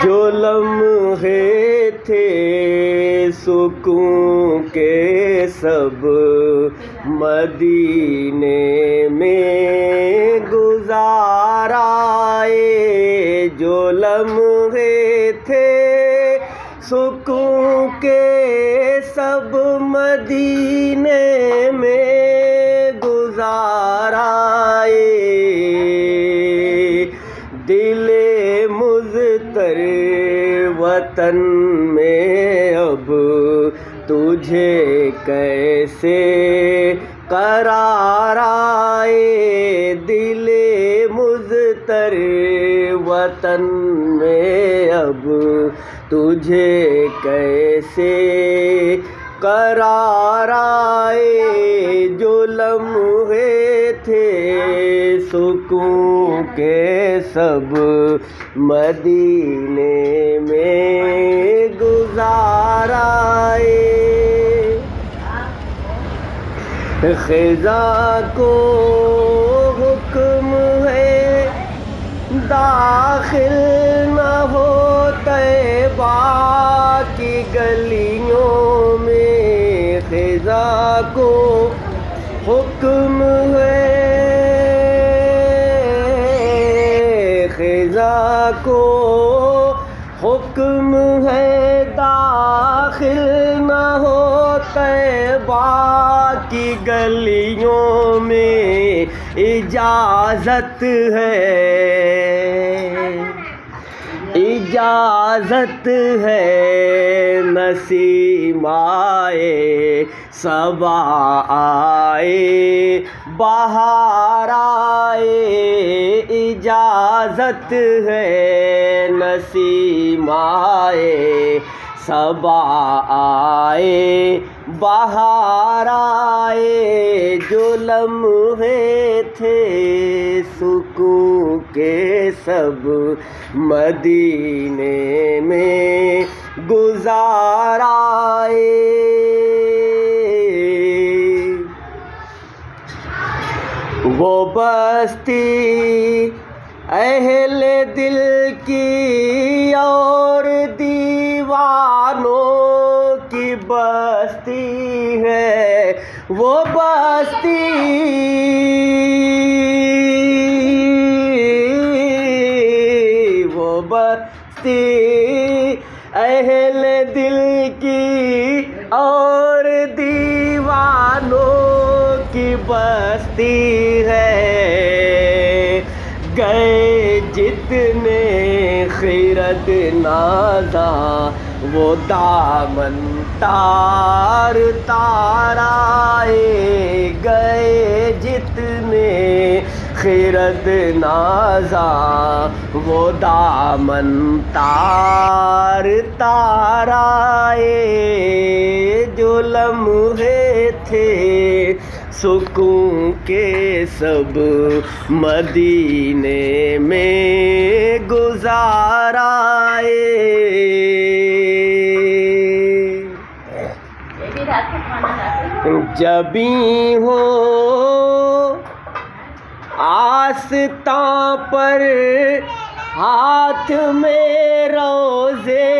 جو لمحے تھے سکون کے سب مدینے میں گزارائے، جو لمحے تھے سکون کے سب مدینے میں گزارائے، دل مضطر وطن میں اب تجھے کیسے قرار آئے، دل مضطر وطن میں اب تجھے کیسے قرار آئے، جو لمحے تھے سکون کے سب مدینے میں گزارائے، خزاں کو حکم ہے داخل نہ ہو طیبہ کی گلیوں میں، خزاں کو حکم ہے، خزاں کو حکم ہے داخل نہ ہو طیبہ کی گلیوں میں، اجازت ہے، اجازت ہے نسیم آئے صبا آئے بہار آئے، اجازت ہے نسیم آئے صبا آئے بہار آئے، جو لمحے تھے سکون کے سب مدینے میں گزار آئے، وہ بستی اہل دل کی اور دیوانوں کی بستی ہے، وہ بستی، وہ بستی اہل دل کی اور دیوانوں کی بستی ہے، گئے جتنے خرد نازاں وہ دامن تار تار آئے، گئے جتنے خرد نازاں وہ دامن تار تار آئے، جو لمحے تھے سکون کے سب مدینے میں گزار آئے، جبیں ہو آستاں پر ہاتھ میں روزے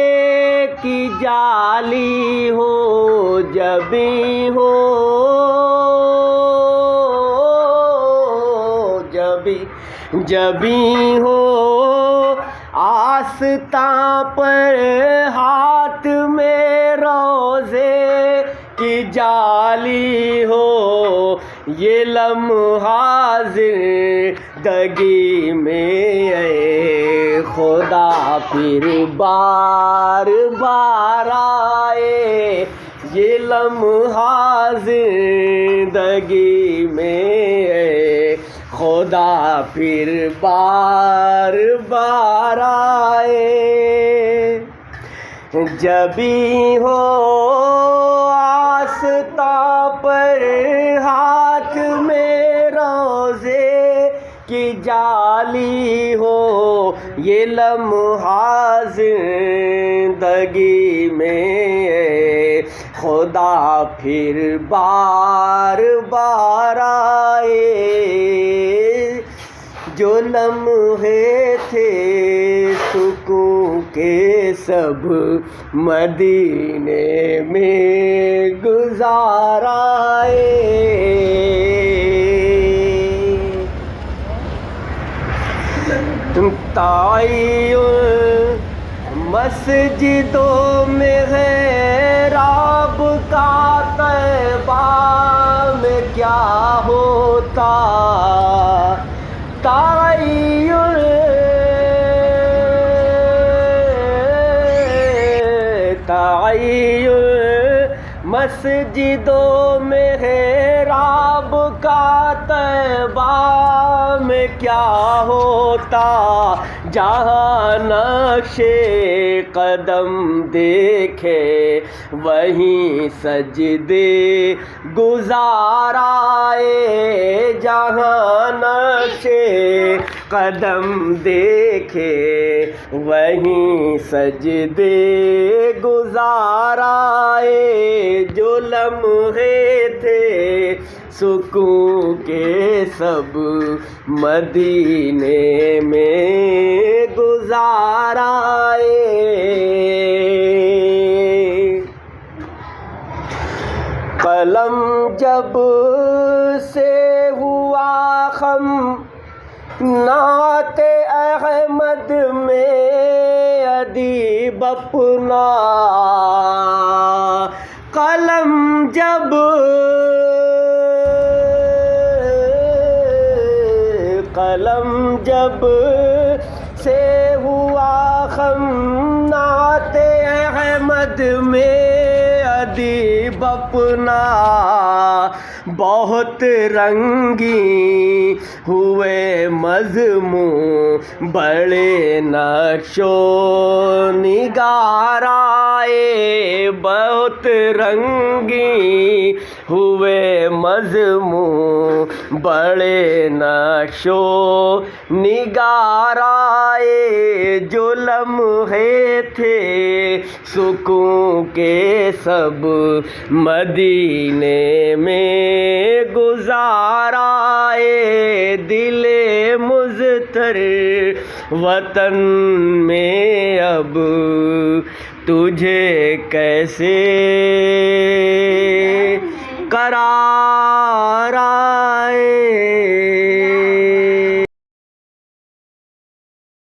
کی جالی ہو، جبیں ہو، جبیں ہو آستاں پر ہاتھ میں روزے کی جالی ہو، یہ لمحہ زندگی میں اے خدا پھر بار بار آئے، یہ لمحہ زندگی میں اے خدا پھر بار بار آئے، جبیں ہو آستاں پر ہاتھ میں روزے کی جالی ہو، یہ لمحہ زندگی میں خدا پھر بار بار آئے، جو لمحے تھے سکون کے سب مدینے میں گزارائے تعین مسجدوں میں غیراب کا طیبہ میں کیا ہوتا تعین مسجدوں میں غیراب کا طیبہ میں کیا ہوتا جہاں نقش قدم دیکھے وہیں سجدے گزارائے جہاں نقش قدم دیکھے وہیں سجدے گزارائے جو لمحے تھے سکون کے سب مدینے میں گزارائے قلم جب سے ہوا خم نعت احمد میں ادیب اپنا قلم جب سے ہوا خم نعت احمد میں ادیب اپنا بہت رنگی ہوئے مضمون بڑے نقش و نگار آئے بہت رنگی ہوئے مضمون بڑے نقش و نگار آئے جو لمحے تھے سکون کے سب مدینے میں گزارائے دل مضطر وطن میں اب تجھے کیسے قرار